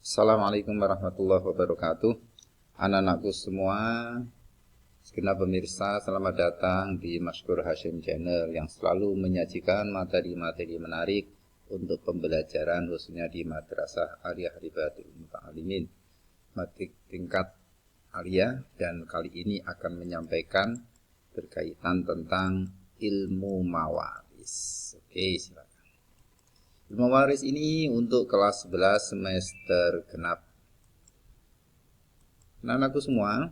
Assalamualaikum warahmatullahi wabarakatuh. Anak-anakku semua, segenap pemirsa, selamat datang di Maskur Hashim Channel yang selalu menyajikan materi-materi menarik untuk pembelajaran khususnya di Madrasah Aliyah Ribatul Muta'alimin matrik tingkat aliyah, dan kali ini akan menyampaikan berkaitan tentang ilmu mawaris. Oke, silakan. Ilmu mawaris ini untuk kelas 11 semester genap. Anak-anakku semua,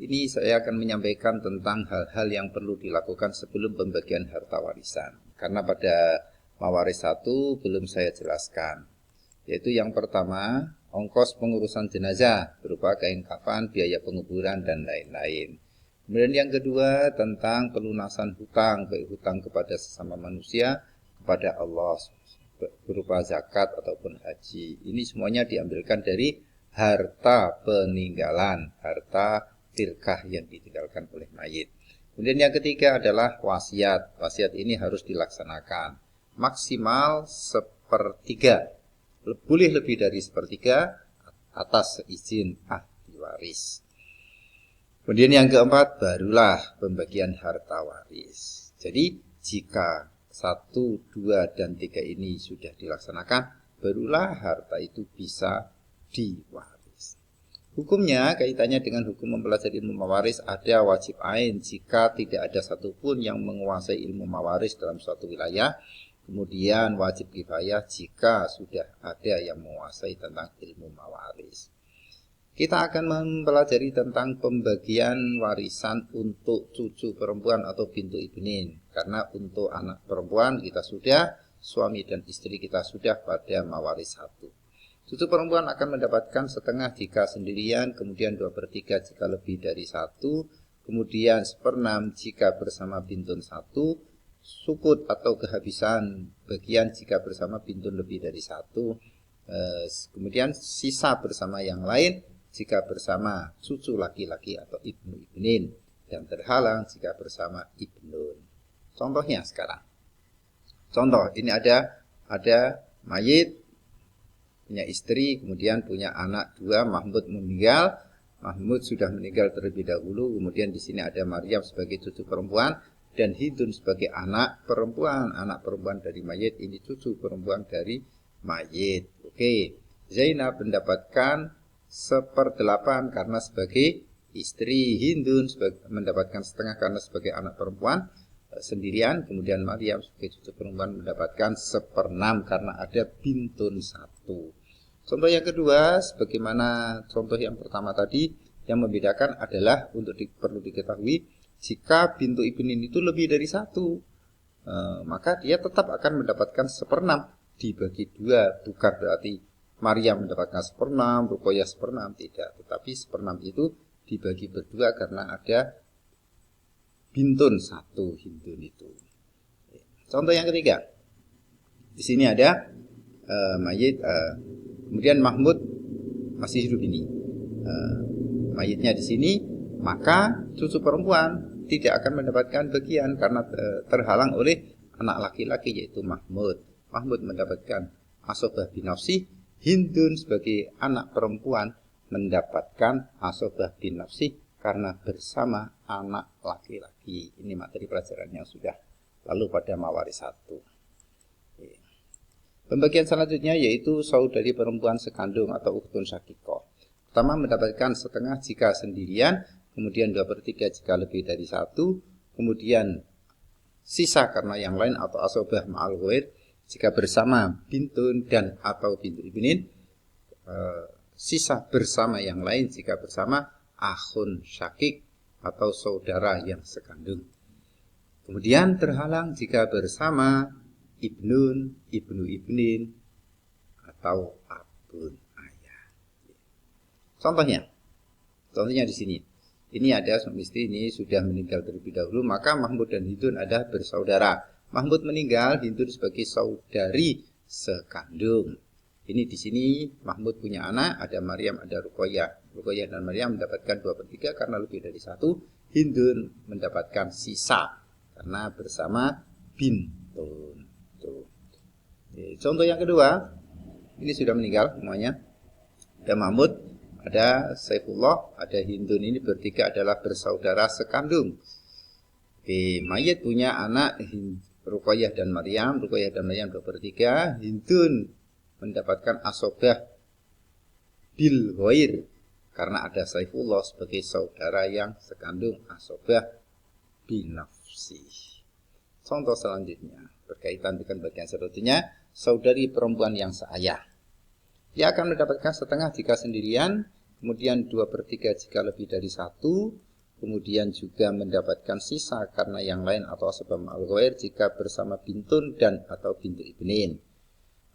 ini saya akan menyampaikan tentang hal-hal yang perlu dilakukan sebelum pembagian harta warisan. Karena pada mawaris 1 belum saya jelaskan. Yaitu yang pertama, ongkos pengurusan jenazah berupa kain kafan, biaya penguburan, dan lain-lain. Kemudian yang kedua tentang pelunasan hutang, baik hutang kepada sesama manusia, kepada Allah berupa zakat ataupun haji. Ini semuanya diambilkan dari harta peninggalan, harta tilkah yang ditinggalkan oleh mayit. Kemudian yang ketiga adalah wasiat. Wasiat ini harus dilaksanakan maksimal 1/3. Boleh lebih dari 1/3 atas izin ahli waris. Kemudian yang keempat barulah pembagian harta waris. Jadi jika 1, 2, dan 3 ini sudah dilaksanakan, barulah harta itu bisa diwaris. Hukumnya kaitannya dengan hukum mempelajari ilmu mawaris ada wajib ain jika tidak ada satupun yang menguasai ilmu mawaris dalam suatu wilayah. Kemudian wajib kifayah jika sudah ada yang menguasai tentang ilmu mawaris. Kita akan mempelajari tentang pembagian warisan untuk cucu perempuan atau bintu ibnin. Karena untuk anak perempuan kita sudah, suami dan istri kita sudah pada mawaris 1. Cucu perempuan akan mendapatkan setengah jika sendirian, kemudian 2/3 jika lebih dari 1, kemudian 1/6 jika bersama bintun 1, sukut atau kehabisan bagian jika bersama bintun lebih dari 1, kemudian sisa bersama yang lain jika bersama cucu laki-laki atau ibnu ibnin, dan terhalang jika bersama ibnun. Contohnya sekarang. Contoh, ini ada mayit, punya istri, kemudian punya anak 2, Mahmud meninggal. Mahmud sudah meninggal terlebih dahulu, kemudian di sini ada Maryam sebagai cucu perempuan dan Hindun sebagai anak perempuan. Anak perempuan dari mayit, ini cucu perempuan dari mayit. Oke, Zainab mendapatkan 1/8 karena sebagai istri, Hindun mendapatkan setengah karena sebagai anak perempuan sendirian, kemudian Maryam sebagai cucu perempuan mendapatkan 1/6 karena ada bintun 1. Contoh yang kedua, sebagaimana contoh yang pertama tadi, yang membedakan adalah perlu diketahui jika bintu ibnin itu lebih dari 1, maka dia tetap akan mendapatkan 1/6 dibagi 2, bukan berarti Maryam mendapatkan 1/6, Ruqayyah 1/6, tidak. Tetapi 1/6 itu dibagi berdua karena ada bintun 1, Hindun itu. Contoh yang ketiga, di sini ada mayit, kemudian Mahmud masih hidup ini, mayitnya di sini, maka cucu perempuan tidak akan mendapatkan bagian karena terhalang oleh anak laki-laki yaitu Mahmud. Mahmud mendapatkan asobah binafsih, Hindun sebagai anak perempuan mendapatkan asobah binafsih karena bersama anak laki-laki. Ini materi pelajaran yang sudah lalu pada mawaris 1. Pembagian selanjutnya yaitu saudari perempuan sekandung atau ukhtun syakikoh. Pertama mendapatkan setengah jika sendirian, kemudian 2/3 jika lebih dari 1, kemudian sisa karena yang lain atau asobah ma'al ghair jika bersama bintun dan atau bintu ibnin, sisa bersama yang lain jika bersama akhun syakik atau saudara yang sekandung. Kemudian terhalang jika bersama ibnun, ibnu ibnin, atau abun ayah. Contohnya di sini. Ini ada suami istri ini sudah meninggal terlebih dahulu, maka Mahmud dan Hindun ada bersaudara. Mahmud meninggal, Hindun sebagai saudari sekandung. Ini di sini Mahmud punya anak, ada Maryam, ada Ruqayyah. Ruqayyah dan Maryam mendapatkan 2/3 karena lebih dari 1. Hindun mendapatkan sisa karena bersama bintun. Contoh yang kedua, Ini sudah meninggal semuanya. Ada Mahmud, ada Saifullah, ada Hindun. Ini bertiga adalah bersaudara sekandung. Oke, mayit punya anak Ruqayyah dan Maryam. Ruqayyah dan Maryam 2/3. Hindun mendapatkan asobah bil ghair karena ada Saifullah sebagai saudara yang sekandung, asobah binafsi. Contoh selanjutnya berkaitan dengan bagian selanjutnya, saudari perempuan yang seayah. Dia akan mendapatkan setengah jika sendirian, kemudian 2/3 jika lebih dari satu, kemudian juga mendapatkan sisa karena yang lain atau sebab al-ghair jika bersama bintun dan atau bintu ibnin.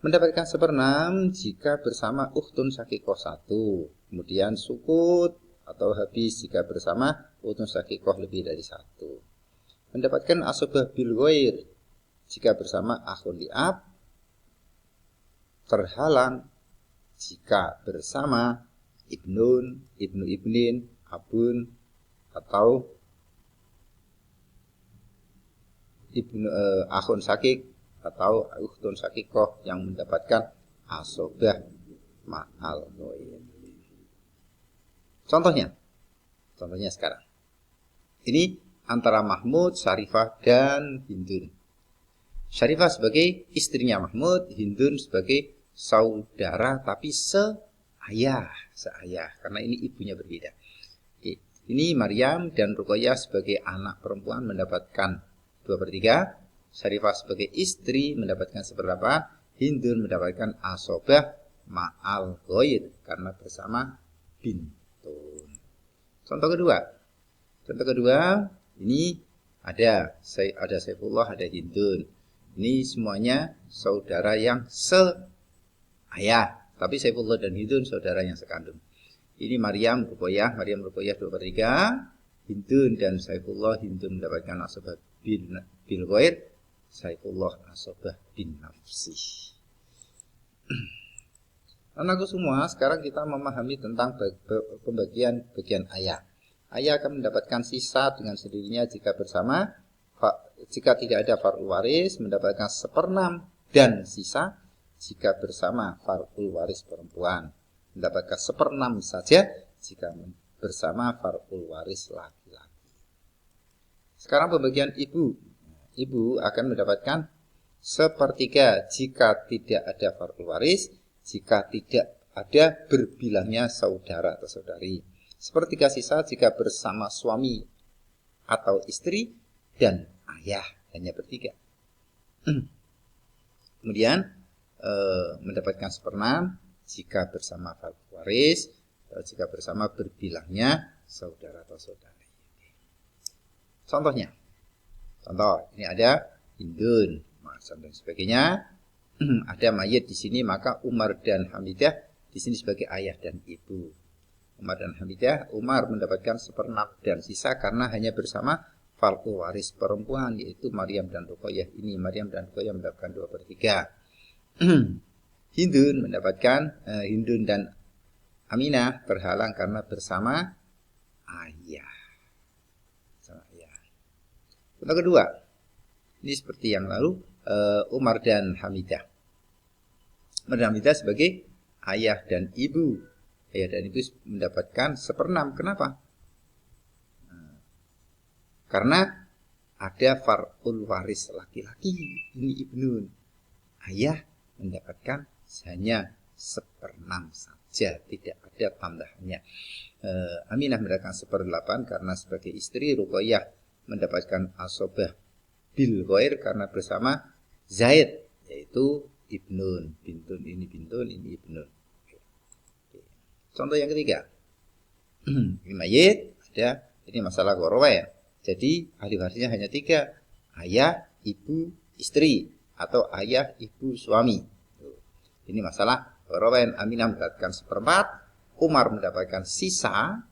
Mendapatkan 1/6 jika bersama ukhtun syakikoh 1, kemudian sukut atau habis jika bersama ukhtun syakikoh lebih dari 1. Mendapatkan asobah bil ghair jika bersama akhun li'ab, terhalang jika bersama ibnun, ibnu ibnin, abun, atau ibnu akhun sakik atau ukhtun sakikoh yang mendapatkan asobah ma'al ghair. Contohnya sekarang. Ini antara Mahmud, Syarifah, dan Hindun. Syarifah sebagai istrinya Mahmud, Hindun sebagai saudara tapi seayah, karena ini ibunya berbeda. Oke. Ini Maryam dan Ruqayyah sebagai anak perempuan mendapatkan 2/3, Syarifah sebagai istri mendapatkan 1/4, Hindun mendapatkan asobah ma'al ghair karena bersama bintun. Contoh kedua, ini ada Saifullah, ada Hindun. Ini semuanya saudara yang seayah, tapi Saifullah dan Hindun saudara yang sekandung. Ini Maryam Ruqayyah 2/3, Hindun dan Saifullah, Hindun mendapatkan asobah bil ghair, Saifullah asobah bin nafsi. Anakku semua, sekarang kita memahami tentang pembagian bagian ayah. Ayah akan mendapatkan sisa dengan sendirinya jika bersama. Jika tidak ada far'ul waris, mendapatkan 1/6 dan sisa jika bersama far'ul waris perempuan. Mendapatkan 1/6 saja jika bersama far'ul waris laki-laki. Sekarang pembagian ibu. Ibu akan mendapatkan 1/3 jika tidak ada far'ul waris, jika tidak ada berbilangnya saudara atau saudari. 1/3 sisa jika bersama suami atau istri dan ayah, hanya bertiga. Kemudian mendapatkan 1/6 jika bersama far'ul waris, atau jika bersama berbilangnya saudara atau saudari. Contoh, ini ada Hindun, dan sebagainya. Ada mayit di sini, maka Umar dan Hamidah di sini sebagai ayah dan ibu. Umar dan Hamidah, Umar mendapatkan 1/6 dan sisa karena hanya bersama far'ul waris perempuan, yaitu Maryam dan Ruqayyah. Ini Maryam dan Ruqayyah mendapatkan 2/3. Hindun dan Aminah terhalang karena bersama ayah. Contoh kedua, ini seperti yang lalu, Umar dan Hamidah. Umar dan Hamidah sebagai ayah dan ibu. Ayah dan ibu mendapatkan 1/6. Kenapa? Karena ada far'ul waris laki-laki, ini ibnun. Ayah mendapatkan hanya 1/6 saja, tidak ada tambahannya. Aminah mendapatkan 1/8 karena sebagai istri. Ruqayyah mendapatkan asobah bil ghair karena bersama Zaid, yaitu ibnun. Bintun, ini ibnun. Contoh yang ketiga, ini mayit, ini masalah ghorowen. Jadi ahli warisnya hanya 3, ayah, ibu, istri, atau ayah, ibu, suami. Ini masalah ghorowen. Aminah mendapatkan 1/4, Umar mendapatkan sisa,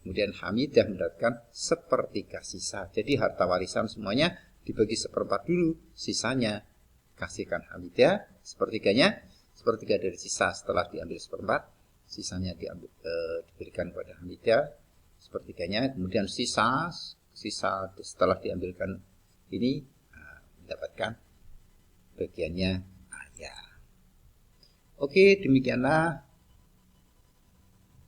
kemudian Hamidah mendapatkan 1/3 sisa. Jadi harta warisan semuanya dibagi 1/4 dulu, sisanya kasihkan Hamidah, 1/3 dari sisa setelah diambil 1/4, sisanya diberikan kepada Hamidah 1/3, kemudian sisa setelah diambilkan ini mendapatkan bagiannya ayah. Oke, demikianlah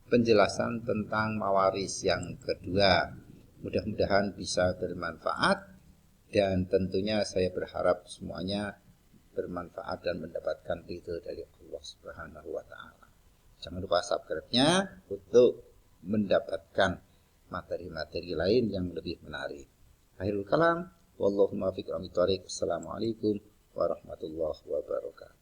penjelasan tentang mawaris yang kedua. Mudah-mudahan bisa bermanfaat dan tentunya saya berharap semuanya bermanfaat dan mendapatkan ridho dari Allah Subhanahu wa taala. Jangan lupa subscribe-nya untuk mendapatkan materi-materi lain yang lebih menarik. Akhirul kalam, wallahu muwaffiq. Assalamualaikum warahmatullahi wabarakatuh.